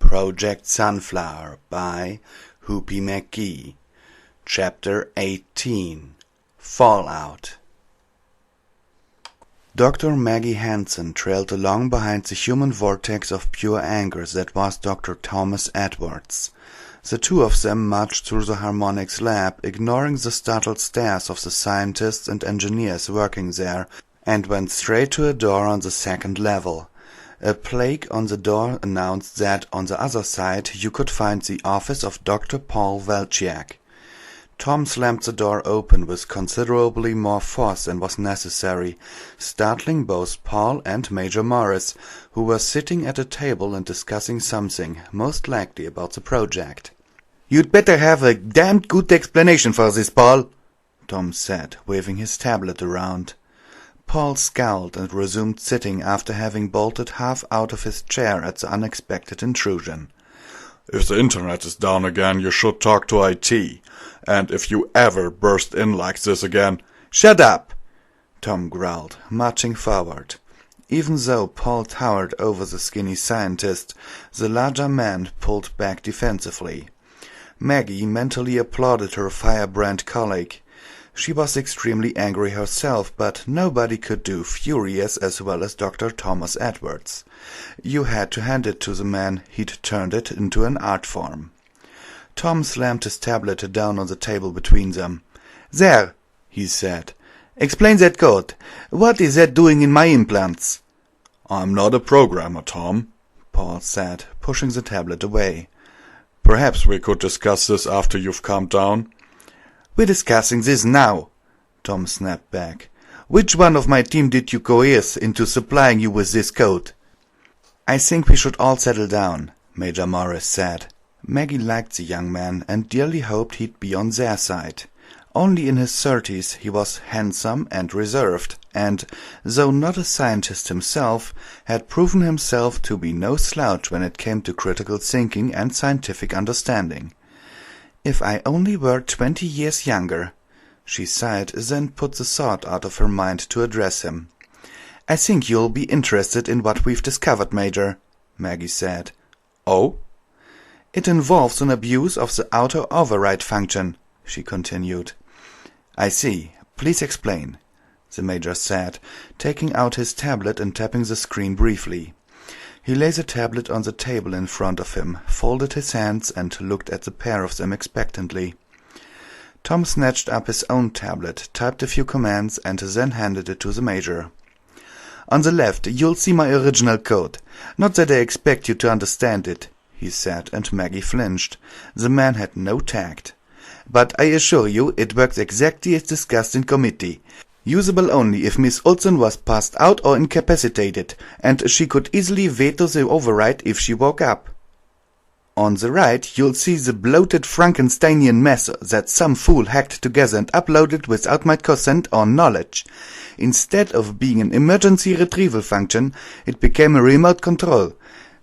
Project Sunflower by Hoopy McGee. Chapter 18 Fallout. Dr. Maggie Hanson trailed along behind the human vortex of pure anger that was Dr. Thomas Edwards. The two of them marched through the harmonics lab, ignoring the startled stares of the scientists and engineers working there, and went straight to a door on the second level. A plaque on the door announced that on the other side you could find the office of Dr. Paul Welchiak. Tom slammed the door open with considerably more force than was necessary, startling both Paul and Major Morris, who were sitting at a table and discussing something, most likely about the project. "You'd better have a damned good explanation for this, Paul," Tom said, waving his tablet around. Paul scowled and resumed sitting after having bolted half out of his chair at the unexpected intrusion. "If the internet is down again, you should talk to IT. And if you ever burst in like this again—" "Shut up!" Tom growled, marching forward. Even though Paul towered over the skinny scientist, the larger man pulled back defensively. Maggie mentally applauded her firebrand colleague. She was extremely angry herself, but nobody could do furious as well as Dr. Thomas Edwards. You had to hand it to the man, he'd turned it into an art form. Tom slammed his tablet down on the table between them. "There," he said. "Explain that code. What is that doing in my implants?" "I'm not a programmer, Tom," Paul said, pushing the tablet away. "Perhaps we could discuss this after you've calmed down." "We're discussing this now," Tom snapped back. "Which one of my team did you coerce into supplying you with this code?" "I think we should all settle down," Major Morris said. Maggie liked the young man and dearly hoped he'd be on their side. Only in his 30s he was handsome and reserved, and, though not a scientist himself, had proven himself to be no slouch when it came to critical thinking and scientific understanding. "If I only were 20 years younger," she sighed, then put the thought out of her mind to address him. "I think you'll be interested in what we've discovered, Major," Maggie said. "Oh?" "It involves an abuse of the auto override function," she continued. "I see. Please explain," the Major said, taking out his tablet and tapping the screen briefly. He laid the tablet on the table in front of him, folded his hands, and looked at the pair of them expectantly. Tom snatched up his own tablet, typed a few commands, and then handed it to the Major. "On the left, you'll see my original code. Not that I expect you to understand it," he said, and Maggie flinched. The man had no tact. "But I assure you it works exactly as discussed in committee. Usable only if Miss Olsen was passed out or incapacitated, and she could easily veto the override if she woke up. On the right, you'll see the bloated Frankensteinian mess that some fool hacked together and uploaded without my consent or knowledge. Instead of being an emergency retrieval function, it became a remote control.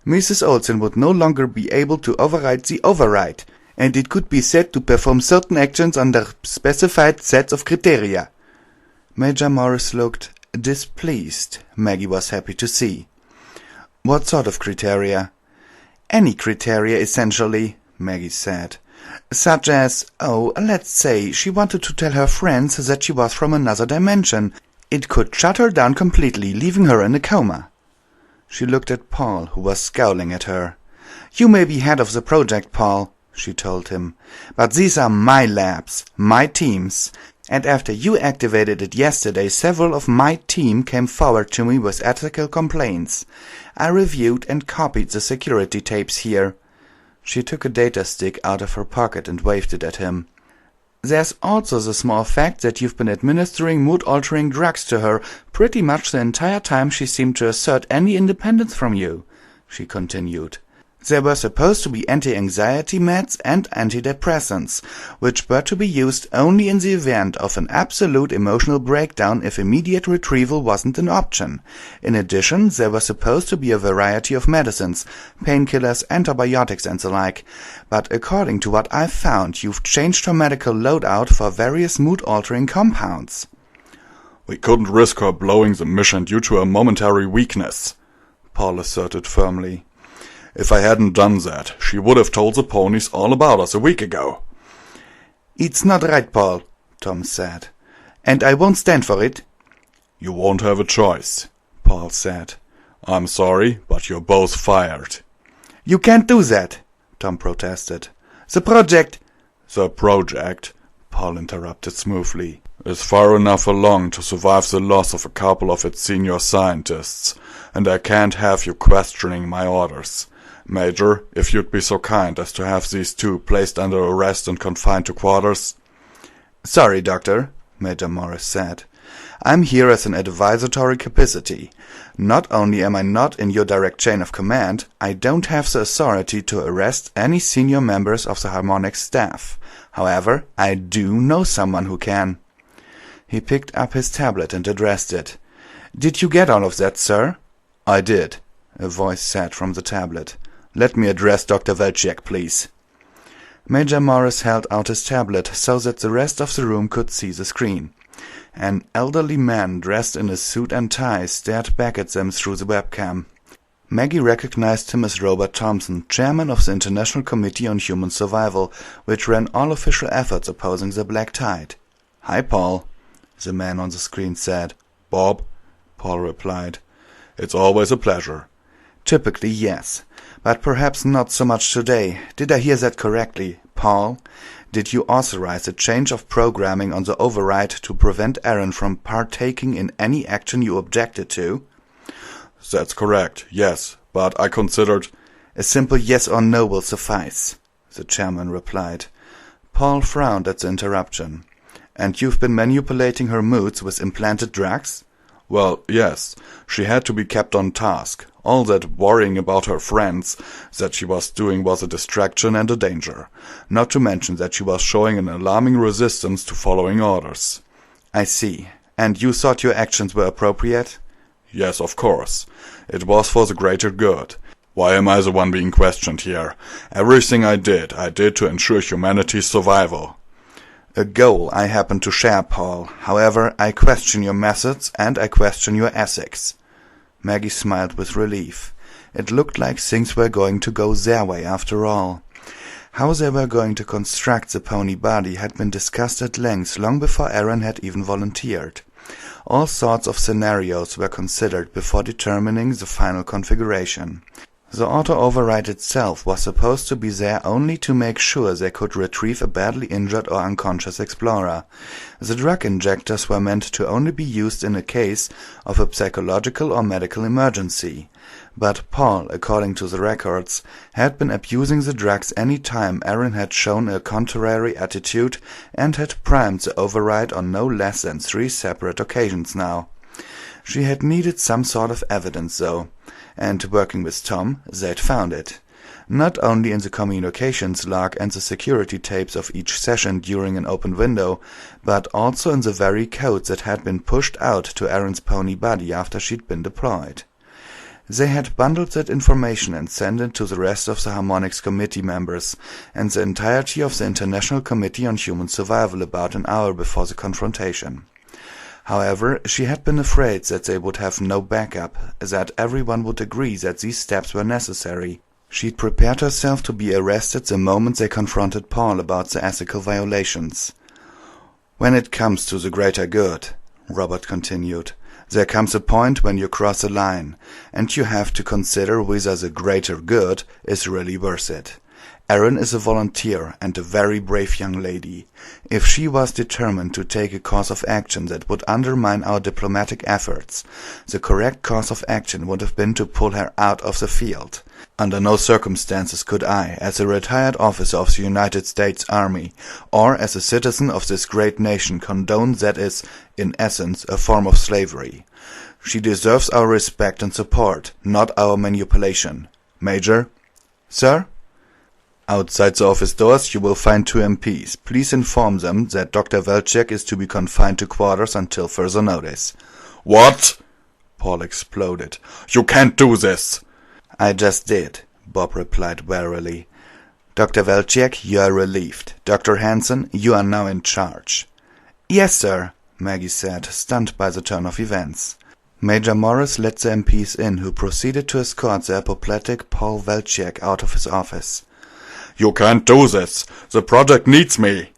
Mrs. Olsen would no longer be able to override the override, and it could be said to perform certain actions under specified sets of criteria." Major Morris looked displeased, Maggie was happy to see. "What sort of criteria?" "Any criteria, essentially," Maggie said. "Such as, let's say she wanted to tell her friends that she was from another dimension. It could shut her down completely, leaving her in a coma." She looked at Paul, who was scowling at her. "You may be head of the project, Paul," she told him, "but these are my labs, my teams. And after you activated it yesterday, several of my team came forward to me with ethical complaints. I reviewed and copied the security tapes here." She took a data stick out of her pocket and waved it at him. "There's also the small fact that you've been administering mood-altering drugs to her pretty much the entire time she seemed to assert any independence from you," she continued. "There were supposed to be anti-anxiety meds and antidepressants, which were to be used only in the event of an absolute emotional breakdown if immediate retrieval wasn't an option. In addition, there were supposed to be a variety of medicines, painkillers, antibiotics and the like, but according to what I've found, you've changed her medical loadout for various mood-altering compounds." "We couldn't risk her blowing the mission due to a momentary weakness," Paul asserted firmly. If I hadn't done that, she would have told the ponies all about us a week ago." "It's not right, Paul," Tom said, "and I won't stand for it." "You won't have a choice," Paul said. "I'm sorry, but you're both fired." "You can't do that," Tom protested. "The project—" "The project," Paul interrupted smoothly, "is far enough along to survive the loss of a couple of its senior scientists, and I can't have you questioning my orders. Major, if you'd be so kind as to have these two placed under arrest and confined to quarters." "Sorry, Doctor," Major Morris said. "I'm here as an advisory capacity. Not only am I not in your direct chain of command, I don't have the authority to arrest any senior members of the Harmonic staff. However, I do know someone who can." He picked up his tablet and addressed it. "Did you get all of that, sir?" "I did," a voice said from the tablet. "Let me address Dr. Velchek, please." Major Morris held out his tablet so that the rest of the room could see the screen. An elderly man dressed in a suit and tie stared back at them through the webcam. Maggie recognized him as Robert Thompson, chairman of the International Committee on Human Survival, which ran all official efforts opposing the Black Tide. "Hi, Paul," the man on the screen said. "Bob," Paul replied. "It's always a pleasure." "Typically, yes. But perhaps not so much today. Did I hear that correctly, Paul? Did you authorize a change of programming on the override to prevent Aaron from partaking in any action you objected to?" "That's correct, yes, but I considered—" "A simple yes or no will suffice," the chairman replied. Paul frowned at the interruption. "And you've been manipulating her moods with implanted drugs?" "Well, yes. She had to be kept on task. All that worrying about her friends that she was doing was a distraction and a danger. Not to mention that she was showing an alarming resistance to following orders." "I see. And you thought your actions were appropriate?" "Yes, of course. It was for the greater good. Why am I the one being questioned here? Everything I did to ensure humanity's survival." "A goal I happen to share, Paul. However, I question your methods and I question your ethics." Maggie smiled with relief. It looked like things were going to go their way after all. How they were going to construct the pony body had been discussed at length long before Aaron had even volunteered. All sorts of scenarios were considered before determining the final configuration. The auto-override itself was supposed to be there only to make sure they could retrieve a badly injured or unconscious explorer. The drug injectors were meant to only be used in a case of a psychological or medical emergency. But Paul, according to the records, had been abusing the drugs any time Aaron had shown a contrary attitude and had primed the override on no less than 3 separate occasions now. She had needed some sort of evidence, though, and working with Tom, they'd found it. Not only in the communications log and the security tapes of each session during an open window, but also in the very code that had been pushed out to Aaron's pony body after she'd been deployed. They had bundled that information and sent it to the rest of the Harmonics committee members and the entirety of the International Committee on Human Survival about an hour before the confrontation. However, she had been afraid that they would have no backup, that everyone would agree that these steps were necessary. She'd prepared herself to be arrested the moment they confronted Paul about the ethical violations. "When it comes to the greater good," Robert continued, "there comes a point when you cross a line, and you have to consider whether the greater good is really worth it. Erin is a volunteer and a very brave young lady. If she was determined to take a course of action that would undermine our diplomatic efforts, the correct course of action would have been to pull her out of the field. Under no circumstances could I, as a retired officer of the United States Army, or as a citizen of this great nation, condone that is, in essence, a form of slavery. She deserves our respect and support, not our manipulation. Major?" "Sir?" "Outside the office doors you will find 2 MPs. Please inform them that Dr. Velchek is to be confined to quarters until further notice." "What?" Paul exploded. "You can't do this!" "I just did," Bob replied warily. "Dr. Velchek, you are relieved. Dr. Hansen, you are now in charge." "Yes, sir," Maggie said, stunned by the turn of events. Major Morris let the MPs in, who proceeded to escort the apoplectic Paul Velciak out of his office. "You can't do this. The project needs me."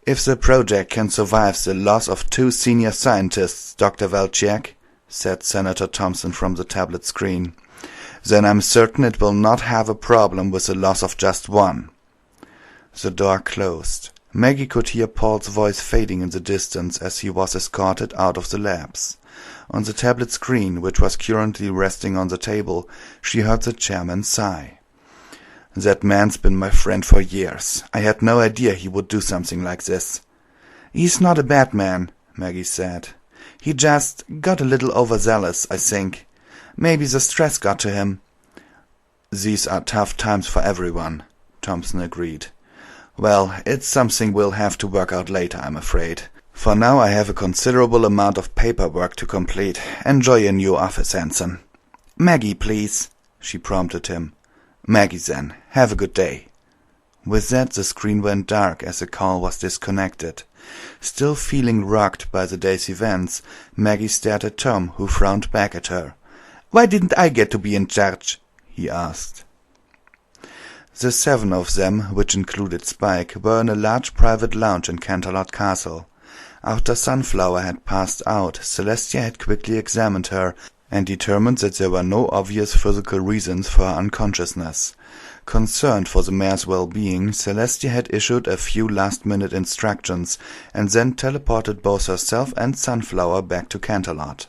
"If the project can survive the loss of 2 senior scientists, Dr. Velciak," said Senator Thompson from the tablet screen, "then I'm certain it will not have a problem with the loss of just 1. The door closed. Maggie could hear Paul's voice fading in the distance as he was escorted out of the labs. On the tablet screen, which was currently resting on the table, she heard the chairman sigh. "That man's been my friend for years. I had no idea he would do something like this." "He's not a bad man," Maggie said. "He just got a little overzealous, I think. Maybe the stress got to him." "These are tough times for everyone," Thompson agreed. "Well, it's something we'll have to work out later, I'm afraid. For now I have a considerable amount of paperwork to complete. Enjoy your new office, Anson." "Maggie, please," she prompted him. "Maggie, then. Have a good day." With that, the screen went dark as the call was disconnected. Still feeling rocked by the day's events, Maggie stared at Tom, who frowned back at her. "Why didn't I get to be in charge?" he asked. The 7 of them, which included Spike, were in a large private lounge in Canterlot Castle. After Sunflower had passed out, Celestia had quickly examined her and determined that there were no obvious physical reasons for her unconsciousness. Concerned for the mare's well-being, Celestia had issued a few last-minute instructions and then teleported both herself and Sunflower back to Canterlot.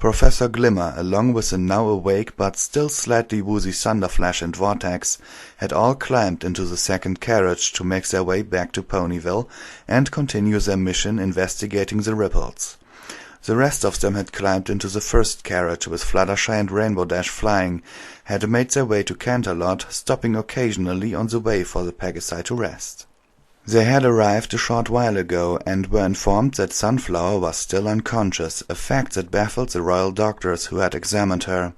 Professor Glimmer, along with the now awake but still slightly woozy Thunderflash and Vortex, had all climbed into the second carriage to make their way back to Ponyville and continue their mission investigating the ripples. The rest of them had climbed into the first carriage, with Fluttershy and Rainbow Dash flying, had made their way to Canterlot, stopping occasionally on the way for the Pegasi to rest. They had arrived a short while ago and were informed that Sunflower was still unconscious, a fact that baffled the royal doctors who had examined her.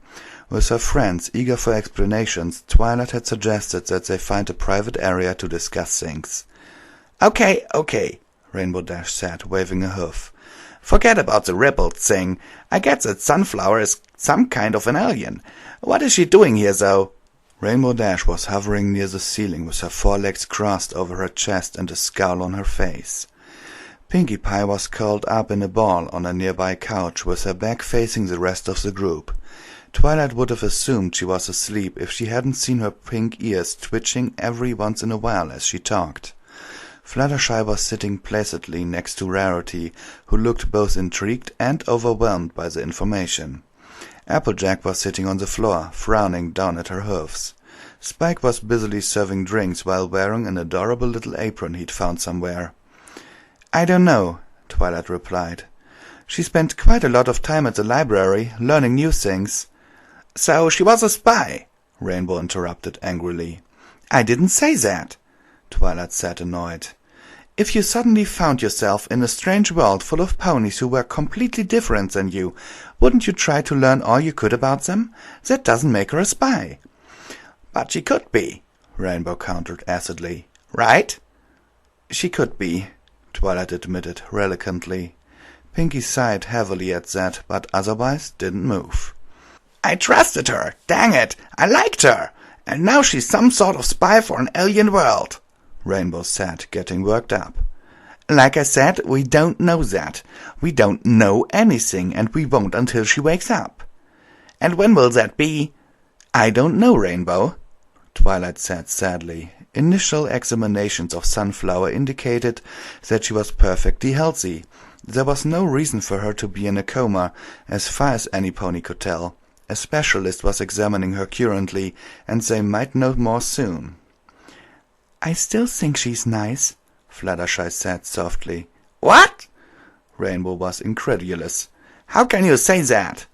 With her friends eager for explanations, Twilight had suggested that they find a private area to discuss things. Okay, Rainbow Dash said, waving a hoof. "Forget about the rippled thing. I get that Sunflower is some kind of an alien. What is she doing here, though?" Rainbow Dash was hovering near the ceiling with her 4 legs crossed over her chest and a scowl on her face. Pinkie Pie was curled up in a ball on a nearby couch, with her back facing the rest of the group. Twilight would have assumed she was asleep if she hadn't seen her pink ears twitching every once in a while as she talked. Fluttershy was sitting placidly next to Rarity, who looked both intrigued and overwhelmed by the information. Applejack was sitting on the floor, frowning down at her hoofs. Spike was busily serving drinks while wearing an adorable little apron he'd found somewhere. "I don't know," Twilight replied. "She spent quite a lot of time at the library, learning new things." "So she was a spy," Rainbow interrupted angrily. "I didn't say that," Twilight said, annoyed. "If you suddenly found yourself in a strange world full of ponies who were completely different than you, wouldn't you try to learn all you could about them? That doesn't make her a spy." "But she could be," Rainbow countered acidly. "Right?" "She could be," Twilight admitted reluctantly. Pinkie sighed heavily at that, but otherwise didn't move. "I trusted her. Dang it, I liked her. And now she's some sort of spy for an alien world," Rainbow said, getting worked up. "Like I said, we don't know that. We don't know anything, and we won't until she wakes up." "And when will that be?" "I don't know, Rainbow," Twilight said sadly. Initial examinations of Sunflower indicated that she was perfectly healthy. There was no reason for her to be in a coma, as far as any pony could tell. A specialist was examining her currently, and they might know more soon. "I still think she's nice," Fluttershy said softly. "What?" Rainbow was incredulous. "How can you say that?"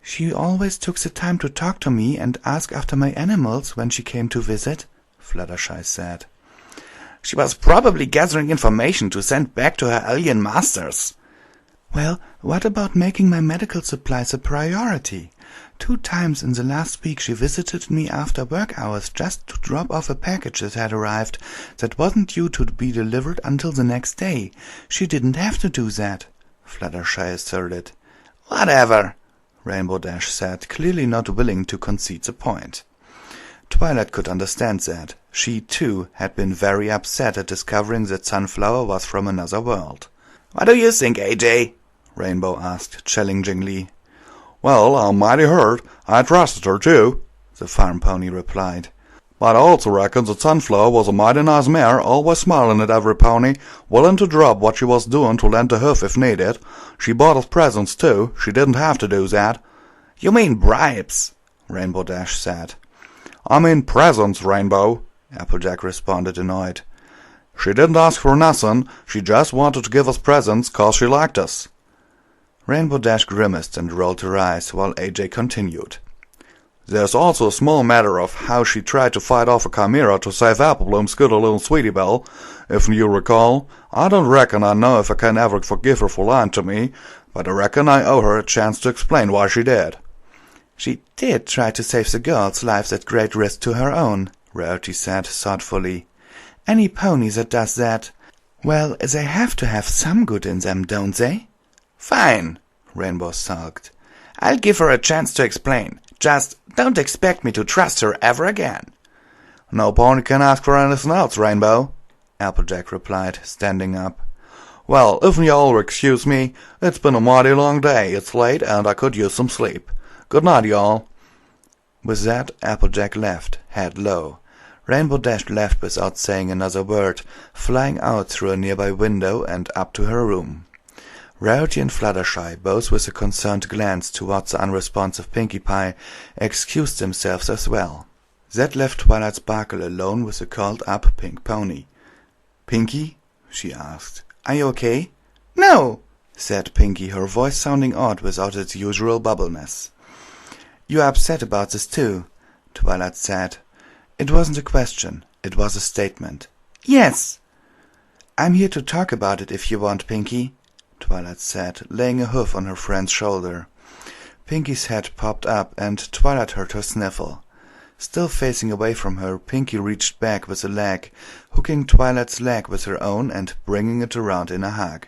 "She always took the time to talk to me and ask after my animals when she came to visit," Fluttershy said. "She was probably gathering information to send back to her alien masters." "Well, what about making my medical supplies a priority? 2 times in the last week she visited me after work hours just to drop off a package that had arrived that wasn't due to be delivered until the next day. She didn't have to do that," Fluttershy asserted. Whatever, Rainbow Dash said, clearly not willing to concede the point. Twilight could understand that. She, too, had been very upset at discovering that Sunflower was from another world. "What do you think, AJ?" Rainbow asked challengingly. "Well, I'm mighty hurt. I trusted her, too," the farm pony replied. "But I also reckon that Sunflower was a mighty nice mare, always smiling at every pony, willing to drop what she was doing to lend a hoof if needed. She bought us presents, too. She didn't have to do that." "You mean bribes," Rainbow Dash said. "I mean presents, Rainbow," Applejack responded, annoyed. "She didn't ask for nothing. She just wanted to give us presents 'cause she liked us." Rainbow Dash grimaced and rolled her eyes while AJ continued. "There's also a small matter of how she tried to fight off a chimera to save Applebloom's good little Sweetie Belle, if you recall. I don't reckon I know if I can ever forgive her for lying to me, but I reckon I owe her a chance to explain why she did." "She did try to save the girls' lives at great risk to her own," Rarity said thoughtfully. "Any pony that does that, well, they have to have some good in them, don't they?" "Fine," Rainbow sulked. "I'll give her a chance to explain. Just don't expect me to trust her ever again." "No pony can ask for anything else, Rainbow," Applejack replied, standing up. "Well, if y'all excuse me, it's been a mighty long day. It's late, and I could use some sleep. Good night, y'all." With that, Applejack left, head low. Rainbow Dash left without saying another word, flying out through a nearby window and up to her room. Rarity and Fluttershy, both with a concerned glance towards the unresponsive Pinkie Pie, excused themselves as well. That left Twilight Sparkle alone with the curled-up pink pony. "Pinkie?" she asked. "Are you okay?" "No," said Pinkie, her voice sounding odd without its usual bubbleness. "You're upset about this too," Twilight said. It wasn't a question, it was a statement. "Yes." "I'm here to talk about it if you want, Pinkie," Twilight said, laying a hoof on her friend's shoulder. Pinkie's head popped up, and Twilight heard her sniffle. Still facing away from her, Pinkie reached back with a leg, hooking Twilight's leg with her own and bringing it around in a hug.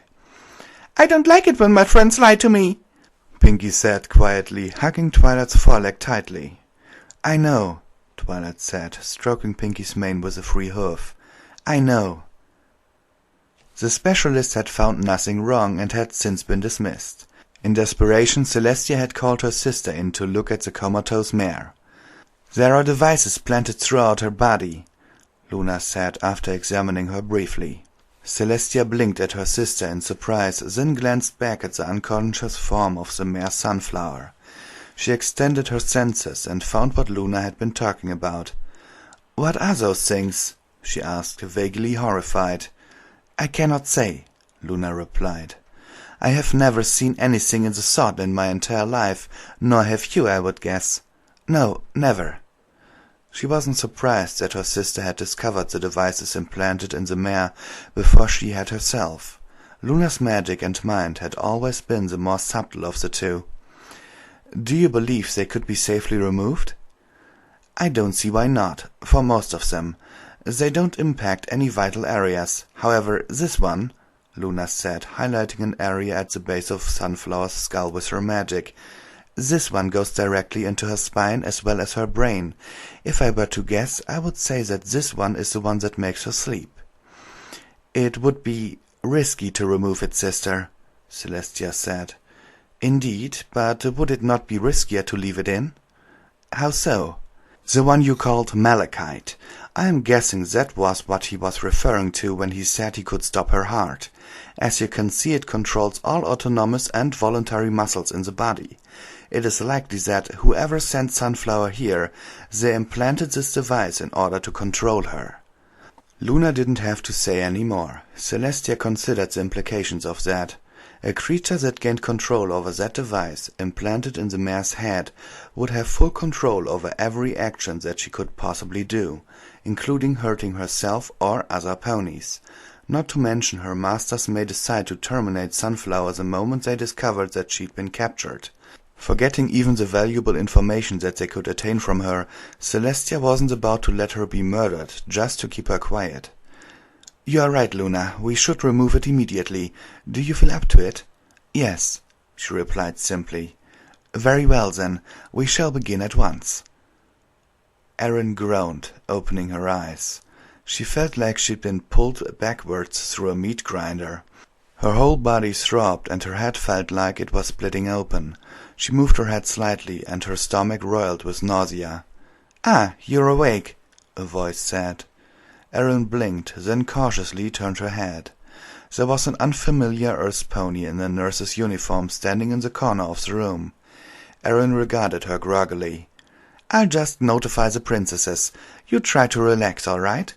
"I don't like it when my friends lie to me," Pinkie said quietly, hugging Twilight's foreleg tightly. "I know," Twilight said, stroking Pinkie's mane with a free hoof. "I know." The specialist had found nothing wrong and had since been dismissed. In desperation, Celestia had called her sister in to look at the comatose mare. "There are devices planted throughout her body," Luna said after examining her briefly. Celestia blinked at her sister in surprise, then glanced back at the unconscious form of the mare Sunflower. She extended her senses and found what Luna had been talking about. "What are those things?" she asked, vaguely horrified. "I cannot say," Luna replied. "I have never seen anything in the sort in my entire life, nor have you, I would guess. No, never." She wasn't surprised that her sister had discovered the devices implanted in the mare before she had herself. Luna's magic and mind had always been the more subtle of the two. "Do you believe they could be safely removed?" "I don't see why not, for most of them. They don't impact any vital areas. However, this one," Luna said, highlighting an area at the base of Sunflower's skull with her magic, "this one goes directly into her spine as well as her brain. If I were to guess, I would say that this one is the one that makes her sleep." "It would be risky to remove it, sister," Celestia said. "Indeed, but would it not be riskier to leave it in?" "How so?" "The one you called malachite. I am guessing that was what he was referring to when he said he could stop her heart. As you can see, it controls all autonomous and voluntary muscles in the body. It is likely that whoever sent Sunflower here, they implanted this device in order to control her." Luna didn't have to say any more. Celestia considered the implications of that. A creature that gained control over that device, implanted in the mare's head, would have full control over every action that she could possibly do, including hurting herself or other ponies. Not to mention her masters may decide to terminate Sunflower the moment they discovered that she'd been captured. Forgetting even the valuable information that they could attain from her, Celestia wasn't about to let her be murdered just to keep her quiet. "You are right, Luna. We should remove it immediately. Do you feel up to it?" "Yes," she replied simply. "Very well, then. We shall begin at once." Erin groaned, opening her eyes. She felt like she'd been pulled backwards through a meat grinder. Her whole body throbbed, and her head felt like it was splitting open. She moved her head slightly, and her stomach roiled with nausea. "Ah, you're awake," a voice said. Erin blinked, then cautiously turned her head. There was an unfamiliar Earth pony in a nurse's uniform standing in the corner of the room. Erin regarded her groggily. "I'll just notify the princesses. You try to relax, all right?"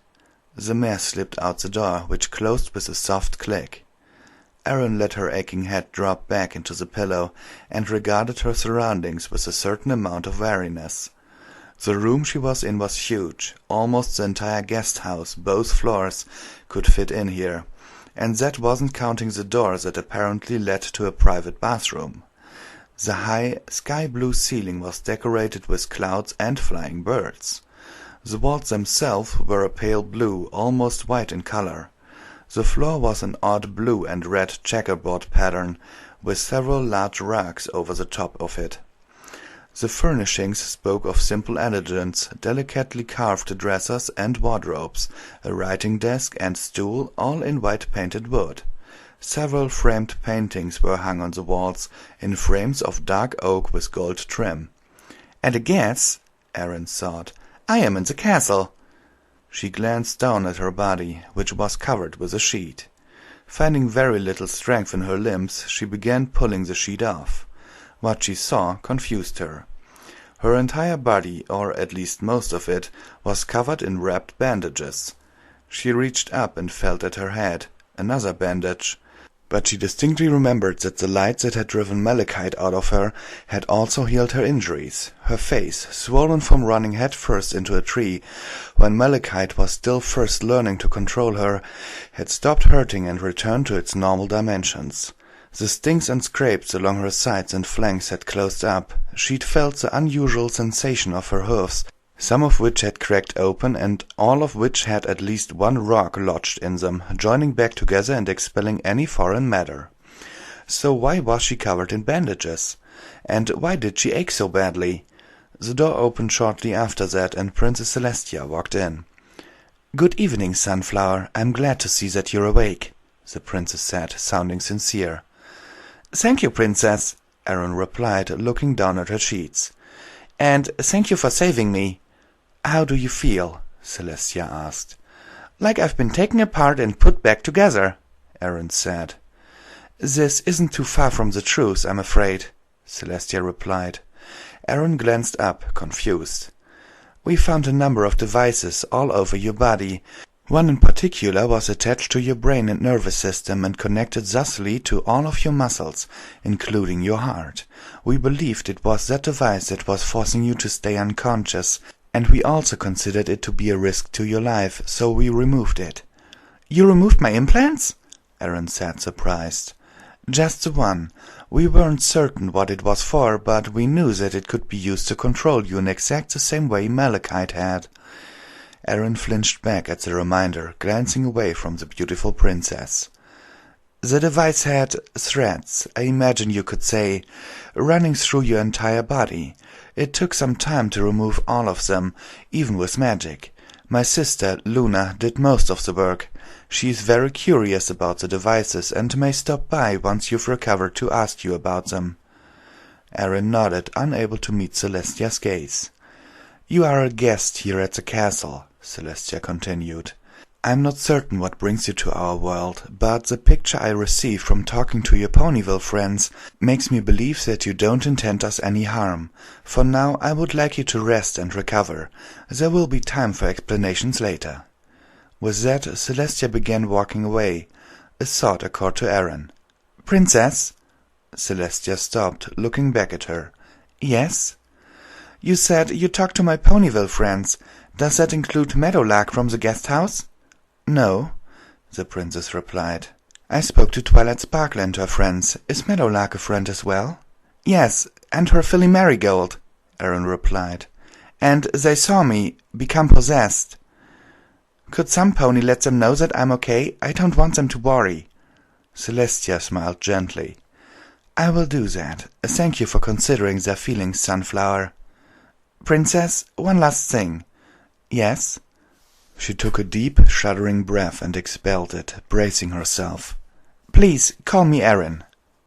The mare slipped out the door, which closed with a soft click. Erin let her aching head drop back into the pillow and regarded her surroundings with a certain amount of wariness. The room she was in was huge. Almost the entire guest house, both floors, could fit in here, and that wasn't counting the door that apparently led to a private bathroom. The high, sky-blue ceiling was decorated with clouds and flying birds. The walls themselves were a pale blue, almost white in color. The floor was an odd blue and red checkerboard pattern, with several large rugs over the top of it. The furnishings spoke of simple elegance, delicately carved dressers and wardrobes, a writing desk and stool, all in white painted wood. Several framed paintings were hung on the walls, in frames of dark oak with gold trim. "And a guess," Erin thought, "I am in the castle." She glanced down at her body, which was covered with a sheet. Finding very little strength in her limbs, she began pulling the sheet off. What she saw confused her. Her entire body, or at least most of it, was covered in wrapped bandages. She reached up and felt at her head. Another bandage. But she distinctly remembered that the light that had driven Malachite out of her had also healed her injuries. Her face, swollen from running head-first into a tree, when Malachite was still first learning to control her, had stopped hurting and returned to its normal dimensions. The stings and scrapes along her sides and flanks had closed up. She'd felt the unusual sensation of her hoofs, some of which had cracked open and all of which had at least one rock lodged in them, joining back together and expelling any foreign matter. So why was she covered in bandages? And why did she ache so badly? The door opened shortly after that, and Princess Celestia walked in. "Good evening, Sunflower. I'm glad to see that you're awake," the princess said, sounding sincere. "Thank you, Princess," Erin replied, looking down at her sheets. "And thank you for saving me." "How do you feel?" Celestia asked. "Like I've been taken apart and put back together," Erin said. "This isn't too far from the truth, I'm afraid," Celestia replied. Erin glanced up, confused. "We found a number of devices all over your body. One in particular was attached to your brain and nervous system and connected thusly to all of your muscles, including your heart. We believed it was that device that was forcing you to stay unconscious, and we also considered it to be a risk to your life, so we removed it." "You removed my implants?" Erin said, surprised. "Just the one. We weren't certain what it was for, but we knew that it could be used to control you in exact the same way Malachite had." Erin flinched back at the reminder, glancing away from the beautiful princess. "The device had threads, I imagine you could say, running through your entire body. It took some time to remove all of them, even with magic. My sister, Luna, did most of the work. She is very curious about the devices and may stop by once you've recovered to ask you about them." Erin nodded, unable to meet Celestia's gaze. "You are a guest here at the castle," Celestia continued. "I'm not certain what brings you to our world, but the picture I received from talking to your Pony&Wolf friends makes me believe that you don't intend us any harm. For now, I would like you to rest and recover. There will be time for explanations later." With that, Celestia began walking away. A thought occurred to Erin. "Princess?" Celestia stopped, looking back at her. "Yes?" "You said you talked to my Pony&Wolf friends. Does that include Meadowlark from the guest house?" "No," the princess replied. "I spoke to Twilight Sparkle and her friends. Is Meadowlark a friend as well?" "Yes, and her filly Marigold," Erin replied. "And they saw me become possessed." "Could some pony let them know that I'm okay? I don't want them to worry." Celestia smiled gently. I will do that. Thank you for considering their feelings, Sunflower. Princess, one last thing. Yes? She took a deep, shuddering breath and expelled it, bracing herself. Please, call me Erin.